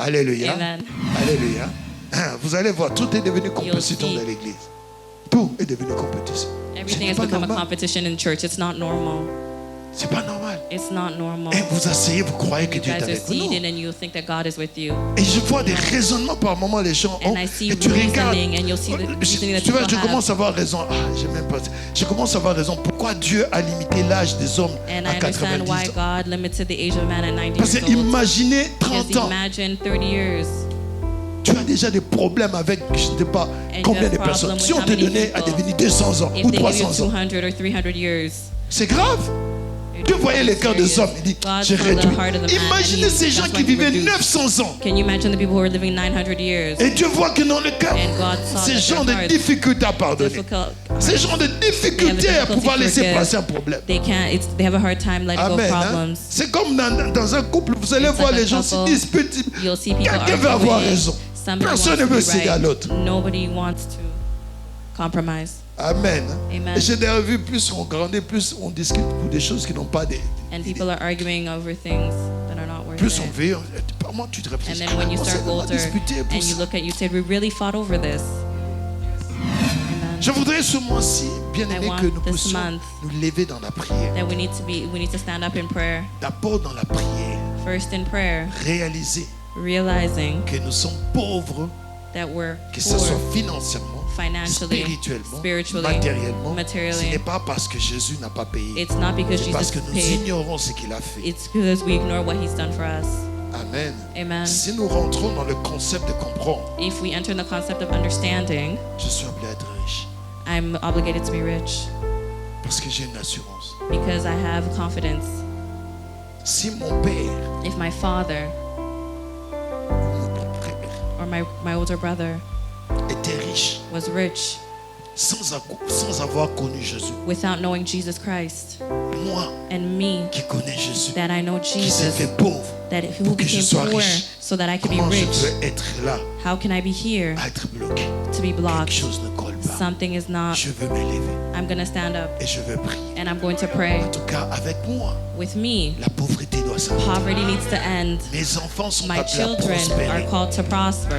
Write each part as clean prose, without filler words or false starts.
Alléluia. Amen. Alléluia. Vous allez voir, tout est devenu compétition see. dans l'église. Tout est devenu compétition. Everything Ce has n'est pas become a normal. competition in church. It's not normal. C'est pas normal. It's not normal. Et vous asseyez, vous croyez que You Dieu est guys are avec vous. Non. seated and you think that God is with you. Et je vois des raisonnements par moments, les gens And ont. I see Et tu regardes. reasoning and you'll see the reasoning that Tu vois, people je have. commence à avoir raison. Ah, j'ai même pas. Je commence à avoir raison. Pourquoi Dieu a limité l'âge des hommes And à I understand 90 why ans? God limited the age of man at 90 Parce years que old. imaginez Because 30 ans. imagine 30 years. Tu as déjà des problèmes avec je ne sais pas And combien you de have personnes. problem Si with on how te many donnait à people. devenir 200 ans If ou they give you 300 ans, 200 or 300 years. c'est grave. Dieu voyait les cœurs des hommes. Il dit, God j'ai saw the réduit. heart of the man, Imaginez and ces gens that's qui why he vivaient reduced. 900 ans. Can you imagine the people who are living 900 years? Et Dieu voit que dans le cœur, And God saw ces that gens their de hearts difficulté à pardonner. difficult Ces hearts. gens de difficulté à difficulty pouvoir to laisser forgive. passer un problème. They have a hard time letting go of Amen. Hein? problems. C'est comme dans un couple, vous allez It's voir like a les gens se couple. disputent. You'll see people Quelqu'un veut avoir arguing. raison. Somebody Personne ne wants to veut be céder à right. l'autre. Nobody wants to compromise. Amen. Amen. Et j'ai d'ailleurs vu, plus on grandit, plus on discute pour des choses qui n'ont pas de. And people are arguing over things that are not worth Plus on it. vit, par moi tu te And réfléchis. then when you on start s'est vraiment older disputé pour and you ça. look at you said we really fought over this. Amen. Je voudrais ce mois-ci, bien I aimé, want que nous this puissions month nous lever dans la prière. That we need to stand up in prayer. D'abord dans la prière, First in prayer, réaliser realizing que nous sommes pauvres, that we're que ce soit poor financièrement, financially, spirituellement, spiritually, matériellement. Ce materially. n'est pas parce que Jésus n'a pas payé. It's not because C'est parce Jesus que nous paid. ignorons ce qu'il a fait. It's because we ignore what He's done for us. Amen. Amen. Si nous rentrons dans le concept de comprendre, If we enter in the concept of understanding, je suis appelé à être riche I'm obligated to be rich parce que j'ai une assurance. because I have confidence. Si mon père, If my father mon frère, or my older brother était riche was rich sans avoir connu Jésus, without knowing Jesus Christ, moi and me qui connais Jésus, that I know qui s'est Jesus, fait pauvre, that who pour que je became sois poor riche, so that I could be comment je rich, peux être là, how can I be here à être bloqué? to be Quelque blocked? chose ne colle pas. Something is not. Je veux m'élever I'm going to stand up et je veux prier. and I'm going to pray. En tout cas, avec moi, With me, la pauvreté doit s'arrêter. poverty needs to end. Mes enfants sont My appelés à children are prospérer. called to prosper.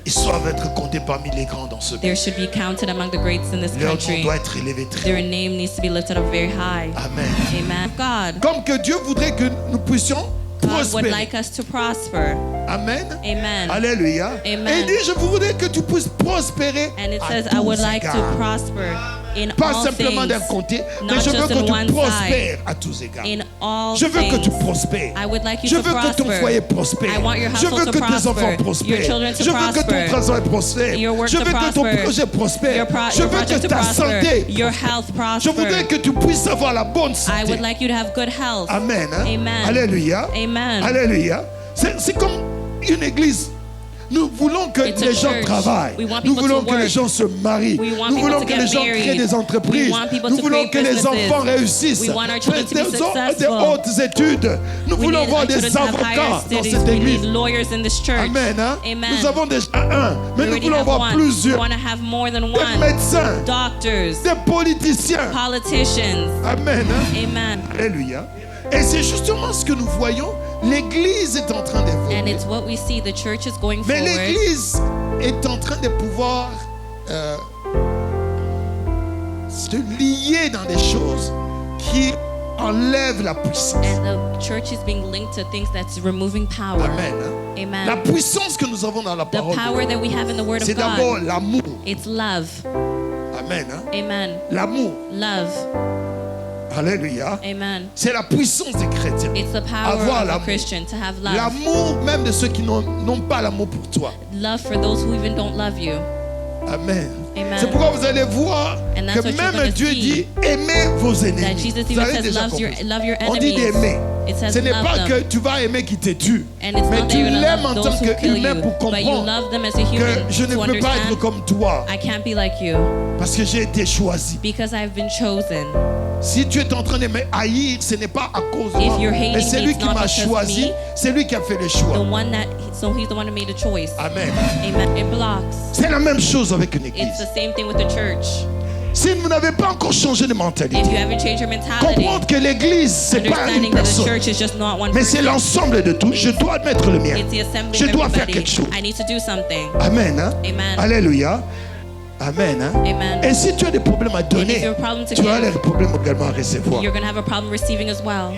Ils doivent être comptés parmi les grands dans ce pays. There should be counted among the greats in this Leur nom country. doit être élevé très Their haut. name needs to be lifted up very high. Amen. Amen. God Comme que Dieu voudrait que nous puissions would prospérer. like us to prosper. Amen. Amen. Alléluia. Amen. Et il dit, je voudrais que tu puisses prospérer And it à says, I would tous like to égards. prosper in Pas all simplement d'un things. côté, mais Not je veux just que in tu one prospères à tous égards. In all Je veux que tu things. prospères. I would like you Je to veux que ton prosper. foyer prospère. I want your Je veux household que to tes enfants prosper. Your prospèrent. children to Je veux que ton prosper. travail prospère. Your work Je to veux que ton prosper. projet prospère. Your Je veux project que to ta prosper. santé Your prospère. health Je voudrais prosper. que tu puisses avoir la bonne I santé. would like you to have good health. Amen. Hein? Amen. Alléluia. Amen. Alléluia. C'est comme une église. Nous voulons que It's a les gens church. travaillent. We want Nous people voulons to que work. les gens se marient. We want Nous people voulons to que get les gens married. créent des entreprises. We want people Nous to voulons create que les businesses. enfants réussissent. We want our children to be Des successful. hautes études. Nous We voulons need avoir our des children to have higher avocats dans studies. cette We église. need lawyers in this church. Amen. Hein? Amen. Nous avons déjà un, mais We nous already voulons have avoir one. We plusieurs. want to have more than Des one. médecins, Doctors, des politiciens. politicians. Amen. Hein? Amen. Alléluia. Et c'est justement ce que nous voyons. L'Église est en train And d'évoluer. it's what we see. The church is going Mais forward. l'Église est en train de pouvoir se lier dans des choses qui enlèvent la puissance. And the church is being linked to things that's removing power. Amen. Hein? Amen. La puissance que nous avons dans la The parole, de power Dieu, that we have in the Word c'est of d'abord God. l'amour. It's love. Amen. Hein? Amen. L'amour. Love. Alléluia. Amen. C'est la puissance des chrétiens. It's the power Avoir of a l'amour. Christian to have love. L'amour même de ceux qui n'ont pas l'amour pour toi. Love for those who even don't love you. Amen. Amen. C'est pourquoi vous allez voir And that's que what you're même gonna Dieu see. dit aimez vos That ennemis. Jesus Vous even avez says déjà love your compris. On dit enemies. d'aimer. It says Ce n'est love pas them. que tu vas aimer qui te tue, And it's mais not that tu you're gonna l'aimes en love tant those who kill qu'humain you, pour but you comprendre love them as a que human je ne to peux pas être understand comme toi I can't be like you parce que j'ai été choisi. because I've been chosen. Si tu es en train de me haïr, ce n'est pas à cause de If moi, you're hating mais c'est me, lui it's qui not m'a because of choisi, me. c'est lui qui a fait le The choix. one that, so he's the one who made a choice. Amen. Amen. It blocks. C'est la même chose avec une It's église. the same thing with the church. Si vous n'avez pas encore changé de mentalité, If you haven't changed your mentality, comprendre que l'église, c'est pas une understanding that the personne, church is just not one mais c'est person, l'ensemble de tout. Je dois mettre le mien. it's the assembly Je of dois faire everybody. quelque chose. I need to do something. Amen. Hein? Amen. Alléluia. Amen. Hein? Amen. Et si tu as des problèmes à And if donner, you have a problem to tu as give, des problèmes également à recevoir. you're going to have a problem receiving as well.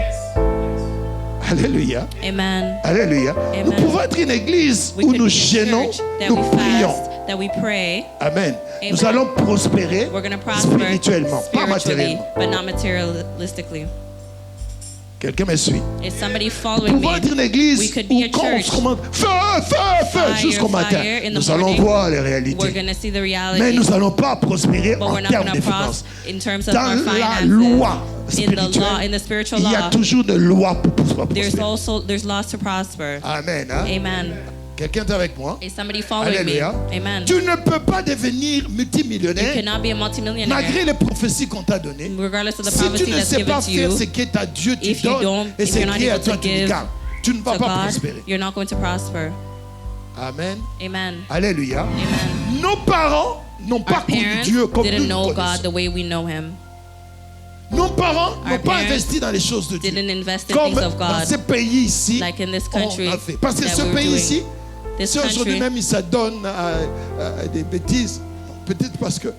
Alléluia. Amen. Alléluia. Amen. Nous pouvons être une église We où could nous be a gênons, church that nous we prions. fast, that we pray. Amen. Amen. Nous allons prospérer We're going to prosper spirituellement, pas spiritually, matériellement. but not materialistically. Quelqu'un me suit. Is somebody Nous following pouvons me? être une We église could où be a quand on church. se commande feu Fire, jusqu'au matin, fire in the nous allons morning. voir les We're réalités. going to see the Mais reality, nous n'allons pas prospérer but en we're not termes going de to finances. prosper in terms of Dans our la finances. loi In the spirituelle, law, in the spiritual il y a law, toujours des lois pour pouvoir prospérer. there's laws to prosper. Amen. Hein? Amen. Quelqu'un est avec moi? Is somebody following Alléluia. me? Amen. Tu ne peux pas devenir You multimillionnaire cannot be a multimillionaire malgré les prophéties qu'on t'a données. regardless of the Si tu prophecy ne that's sais given pas to faire you. ce qui est à Dieu, tu If you donnes, don't, et if ce you're not qui est à able toi, to tu le give gardes. Tu ne vas to pas God, prospérer. you're not going to prosper. Amen. Amen. Alléluia. Amen. Nos parents n'ont pas Our connu parents Dieu comme nous didn't le know God connaissons. the way we know Him. Nos parents Our n'ont pas parents investi dans les choses de Dieu. Didn't invest in Comme things of dans God ces pays ici, like in this on country a fait. Parce que that ce we're pays doing. ici, This si aujourd'hui country, même il s'adonne à des bêtises, peut-être parce que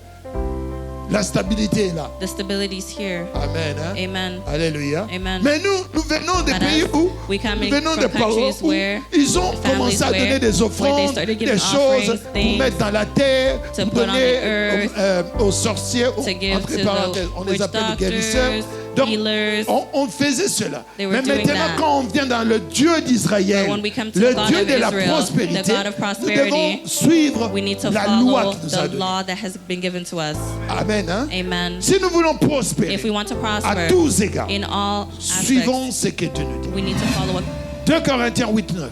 la stabilité est là. the stability is here. Amen. Hein? Amen. Alléluia. Amen. Mais nous venons des But pays us, où we come nous in venons from des parents countries où where ils ont families commencé à donner where des they offrandes, started des giving choses offerings, pour things mettre dans la terre, to pour put on the donner earth, aux sorciers, to give entre to parenthèses, on the les witch appelle les guérisseurs. doctors, Donc, healers. on faisait cela. They were Mais doing maintenant, that. quand on vient dans le Dieu d'Israël, But when we come to le the God Dieu of de la Israel, prospérité, the God of nous prosperity, devons suivre we need to la loi follow qui nous a the donnée. law that has been given to us. Amen. Hein? Amen. Si nous voulons prospérer If we want to à prosper tous égards, in all aspects, suivons ce que Dieu nous dit. we need to follow what 2 Corinthiens 8, 9.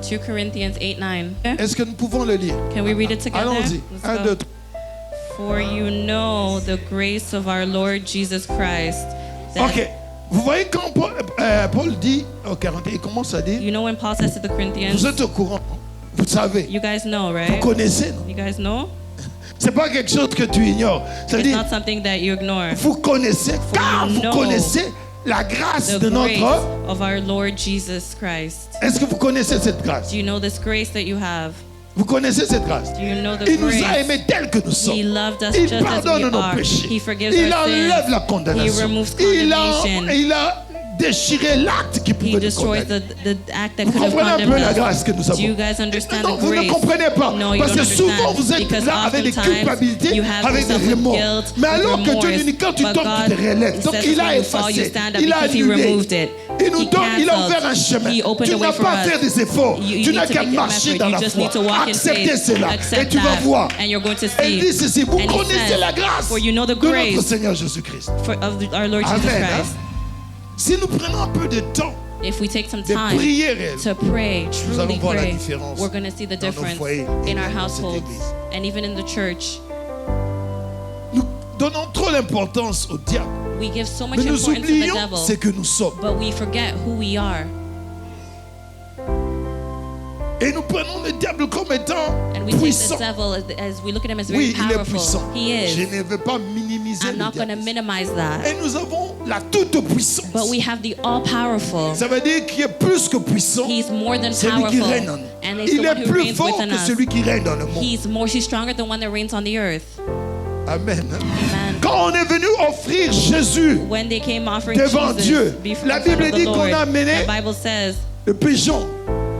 2 Corinthians 8:9. Est-ce que nous pouvons le lire? Can we read it together? Allons-y. Let's 1, go. 2, 3. For you know the grace of our Lord Jesus Christ. That Ok. Vous voyez quand Paul dit au 41, il commence à dire, You know when Paul says to the Corinthians, vous êtes au courant, vous savez, you guys know, vous right? connaissez, non? You guys know? C'est pas quelque chose que tu ignores. It's C'est-à-dire, not something that you ignore. vous connaissez, car you vous know connaissez la grâce The de grace notre... of our Lord Jesus Christ. Est-ce que vous connaissez cette grâce? Do you know this grace that you have? Vous connaissez cette grâce? Do you know the Il nous a grace? aimés tels que nous sommes. He loved us Il just as we pardonne nos are. péchés. He forgives Il our enlève sins. la condamnation. He removes Il condemnation. a déchiré l'acte qui He pouvait nous destroys condamner. the act that Vous could have comprenez un peu condemned la us. grâce que nous avons? Do you guys understand Non, the vous ne grace? comprenez pas. No, you Parce don't que souvent, understand. vous êtes Because là avec des oftentimes culpabilités, you have avec des yourself with remords. guilt, Mais with alors que Dieu remorse. nous dit, quand tu But tombes, tu te God relèves. Donc, says il a when you fall, you effacé. stand up Il a because He annulé. removed it. Il nous He donne, il a canceled. ouvert un chemin. He opened Tu a way n'as for pas à us. faire des efforts. You Tu need n'as to qu'à make an marcher effort. dans You la just foi. need to walk in Acceptez faith. cela. Et Accept tu vas that. voir. And you're going to Elle dit see. ceci, vous And he connaissez says, la grâce for you know the de notre grace Seigneur Jésus-Christ. of our Lord Jesus Amen. Christ. Si nous prenons un peu de temps If we take some de time prier réellement, to pray, nous allons truly voir la pray, différence we're going to see the dans nos difference foyers et in our dans cette households église. and even in the church. nous donnons trop d'importance au diable. We give so much Mais nous importance to the oublions devil, ce que nous sommes. but we forget who we are. Et nous prenons le diable comme étant And we take puissant. the devil as we look at him as very Oui, il est powerful. puissant. He Je is. ne veux pas minimiser I'm le not going to diable. minimize that. Et nous avons la toute-puissance. But we have the all-powerful. Ça veut dire qu'il est plus que puissant. He's more than Celui qui powerful. règne en nous. And it's Il the one est who plus reigns fort within que us. celui qui règne dans le monde. He's stronger than the one that reigns on the earth. Amen. Amen. Quand on est venu offrir Jésus When they came offering devant Jesus Dieu, before la in front Bible of the dit qu'on Lord, a amené the Bible says le pigeon.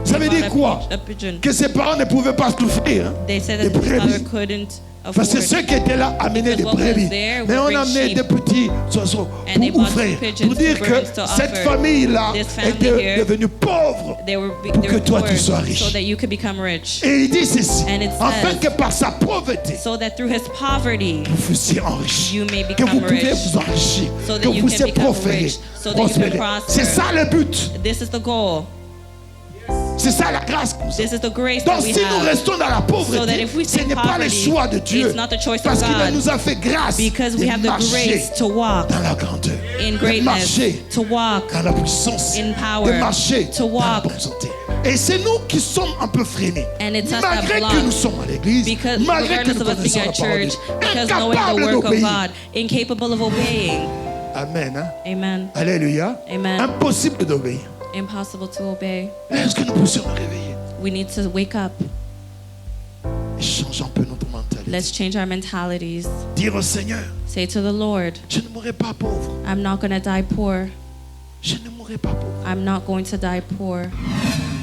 Ça veut dire quoi? a pigeon. Que ses parents ne pouvaient pas souffrir. They said Des that his father brebis. couldn't Parce que afford. ceux qui étaient là amenaient des Because what was brebis. there Mais would on a bring amené sheep. des petits oiseaux And they pour brought offrir. pigeons Pour dire to que birds to cette offer. famille-là This family était here, devenue pauvre. They were pour que toi, poor tu sois riche. so that you could become rich. Et il dit ceci. And it Afin says, que par sa pauvreté, So that through his poverty, vous fussiez enrichis. you may Que vous become pouvez rich. vous enrichir. So that Que you vous can puissiez become prospérer. rich. So that you can prosper. C'est ça le but. This is the goal. C'est ça la grâce que nous avons. This is the grace Donc that we si nous have. restons dans la So that pauvreté, if we ce stay in n'est pas le poverty, choix de Dieu. it's not the choice of Parce qu'il God. nous a fait grâce Because we de have the marcher grace to walk dans la grandeur, in de greatness, marcher to walk dans la puissance, in de power, marcher to dans la walk bonne santé. Et c'est nous qui sommes un peu freinés. And it's us that Malgré block. que nous sommes à l'église, Because malgré que regardless nous of us being connaissons la at parole de church, Dieu, because knowing the incapables work of d'obéir. God, incapable of obeying. Amen. Hein? Amen. Alléluia. Amen. Impossible d'obéir. Impossible to obey. Est-ce que nous puissions nous réveiller We need to wake up. et changer un peu notre mentalité? Let's change our mentalities. Dire au Seigneur, Say to the Lord, je ne mourrai pas pauvre. I'm not going to die poor. Je ne mourrai pas pauvre. I'm not going to die poor.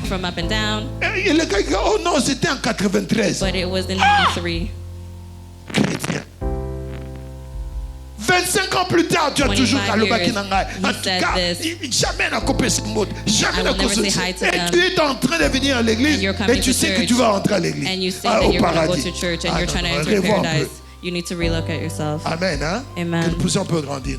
From up and down, Et le gars, dit, oh non, c'était en 93. but it was in 93. Chrétien. 25 ans plus tard, tu as 25 toujours Kaloba years, Kinanga. En he tout said cas, this. jamais n'a coupé ce mot. Jamais I n'a will never coupé say hi to Et them. tu es en train de venir à l'église And you're coming et tu to sais que church. tu vas rentrer à l'église. And you say au that you're going to go paradis. to church and Ah, you're non, trying to non, enter revois un peu. paradise. You need to relook at yourself. Amen. Hein? Amen. Que nous puissions un peu grandir.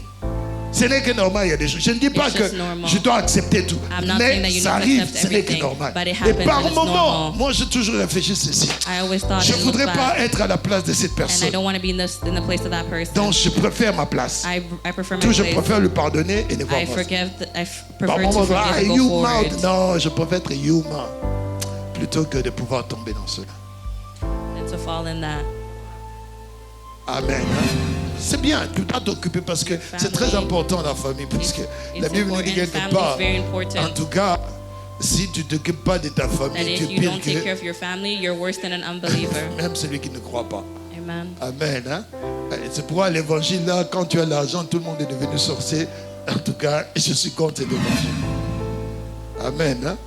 Ce n'est que normal, il y a des choses. Je ne dis pas It's que just normal. je dois accepter tout. I'm not saying that Mais you ça need to arrive, accept ce n'est que everything, normal. but it Et happens par and it's moment, normal. moi j'ai toujours réfléchi ceci. I always thought Je ne and looked voudrais pas back, être à la place de cette and I personne. don't want to be in the place of that person. Donc je préfère ma place. I prefer my Tout, je place. préfère lui pardonner et ne voir I pas. forgive. Par Prefer moment, to ah, forgive and go you forward. mouth. Non, je préfère être humain plutôt que de pouvoir tomber dans cela. And to fall in that. Amen. Hein? C'est bien, tu dois t'occuper parce que c'est très Family. important la famille. Parce que It's la Bible nous dit important. quelque Family part, is very important. en tout cas, si tu ne t'occupes pas de ta That famille, tu if es you pire don't take care que of your family, you're worse than an unbeliever. même celui qui ne croit pas. Amen. Amen. Hein? Et c'est pourquoi l'évangile, là, quand tu as l'argent, tout le monde est devenu sorcier. En tout cas, je suis contre l'évangile. Amen. Hein?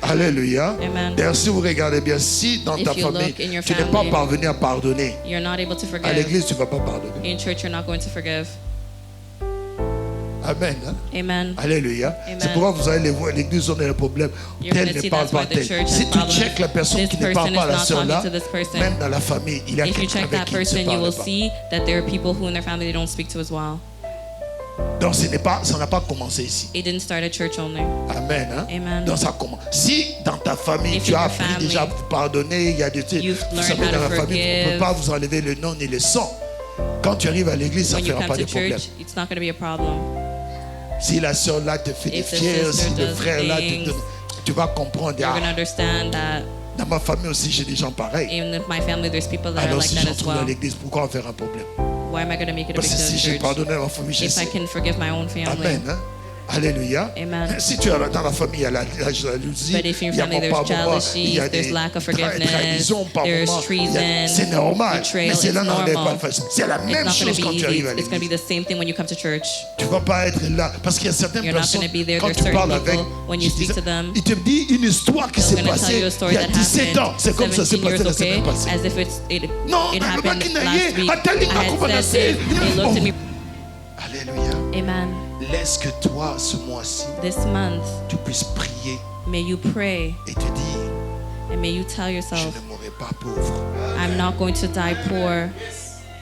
Alléluia. Amen. D'ailleurs, si vous regardez bien, si dans If ta you famille, look in your tu n'es pas family, parvenu à pardonner, You're not able to à forgive. l'église, tu ne vas pas pardonner. In church, you're not going to forgive. Amen. Hein? Amen. Alléluia. Amen. C'est pourquoi vous allez les voir, l'église, on a des problèmes. You're Tel gonna ne see parle that's why pas the tel. church has Si tu problems. checkes la personne This qui ne parle person pas à is la not sœur là, talking to this person. même dans la famille, il y a If you quelqu'un check avec that qui il ne se person, you parle will pas. see that there are people who in their family they don't speak to as well. Donc ça n'a pas commencé ici. It didn't start at church only. Amen. Hein? Amen. Donc ça commence. Si dans ta famille, If tu in as your appris family, déjà à vous pardonner, il y a des you've vous learned savez, how dans to la famille, on ne forgive. peut pas vous enlever le nom ni le sang. Quand tu arrives à l'église, ça ne When you fera come pas to de problème. church, it's not going to be a problem. Si la sœur là te fait des If the fiers, sister si le does frère là te things, donne, tu vas comprendre. You're Ah, going to understand that dans ma famille aussi, j'ai des gens pareils. in my family, there's people that are Alors like si that je as retrouve à well. l'église, pourquoi en faire un problème? Why am I going to make it a big Parce que deal si in j'ai church? pardonné à ma famille, je If I sais. can forgive my own family. Amen. Hein? Alléluia. Amen. Si tu es dans la famille, il y a la jalousie, But if in il your y a family pas there's moment, il y a jealousy, there's des lack of forgiveness, trahisons par there's moment. treason, C'est normal. betrayal, Mais cela it's n'enlève pas normal. le fait. C'est la It's même not going chose to quand be tu easy. arrives à It's going to be l'église. the same thing when you come to church. Tu ne vas pas être là. Parce qu'il y a certaines You're not personnes, going to be there. quand There's tu certain parles avec, people, when you je speak disais, to them, il te dit une histoire qui they're s'est going to tell passée you a il story y a that 17 ans. happened C'est comme ça s'est 17 passé years, la okay? semaine passée. As if Non, it mais happened Bakinaye, last week. Atali I had Makoubanase. said this. They looked at me. Alléluia. Amen. Laisse que toi, ce mois-ci, This month, tu puisses prier may you pray et te dire, and may you tell je yourself, ne mourrai pas pauvre. I'm not going to die poor.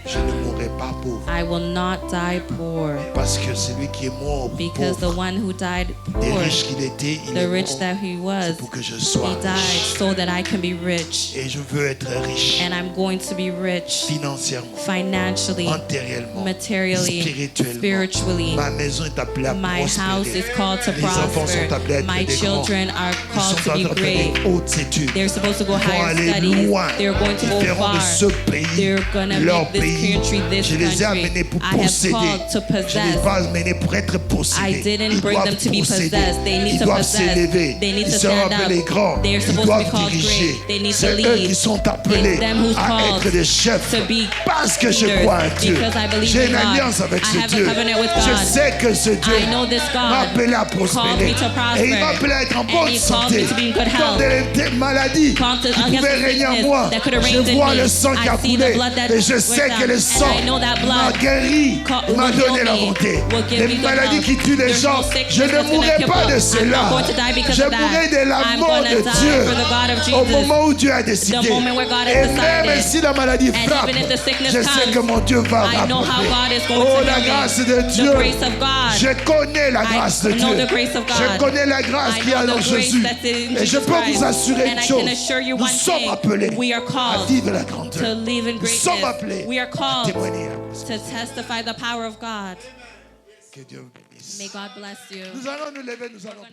Je ne mourrai pas pauvre. I will not die poor. Parce que celui qui est mort Because the pauvre, one who died des poor, riches qu'il était, il the est rich mort that he was, pour que je sois he died riche. so that I can be rich. Et je veux être riche And I'm going to be rich financièrement, financially, matériellement, materially, spirituellement. spiritually. Ma maison est appelée à My house is prospérer. called to Les enfants sont appelés à prosper. être My des grands. children are Ils called sont to be en train de faire great. des hautes études. They're supposed to go Ils vont higher aller studies. loin. They're going to Ils go feront far. de ce pays They're going to leur make this pays. country this Je les ai country. amenés pour I have posséder. called to Je ne les ai possess. pas amenés pour être possédés. I didn't Ils bring doivent them to be posséder. possessed. They need Ils to doivent possess. s'élever. They need Ils to seront stand up. appelés grands. They're Ils supposed to doivent be called diriger. great. They need C'est to eux lead. qui sont appelés It's them who's à called être des chefs. to be Parce que je leaders. crois en Dieu. Because I believe J'ai in une God. alliance avec I ce have a Dieu. covenant with Je God. sais que ce Dieu I know this God m'a appelé à called prospérer. me to prosper. Et il m'a appelé à être en And bonne he called santé. me to be in good Dans health. des maladies Called to- qui against pouvaient the régner en sickness moi. that could have Je reigned in vois me. le sang qui I a see the coulé. blood that Et je went sais down. que le And sang I know that m'a blood guéri, m'a will donné heal la me, bonté. will give Les me good maladies health. qui tuent les There's gens, no sickness je ne that's gonna mourrai kill pas us. de I'm cela. not going to die because Je of that. mourrai de I'm l'amour gonna de die Dieu for the God of au Jesus. moment où Dieu a décidé. The moment where God has Et même decided. si la maladie And frappe, even if the sickness je sais comes, que mon Dieu va I know how God is rapporter. going Oh, to la heal me. grâce de Dieu. The grace of God. Je connais la grâce de know Dieu. the grace of God. Je connais la grâce I qu'il y a know dans the grace Jésus. that's in Et je Jesus peux vous Christ. assurer And une I chose. can assure you Nous one sommes thing. appelés We are à called vivre la to grandeur. live in Nous sommes greatness. appelés We are à called témoigner. to testify the power of God. Que Dieu vous bénisse. May God bless you. Nous allons nous lever, nous allons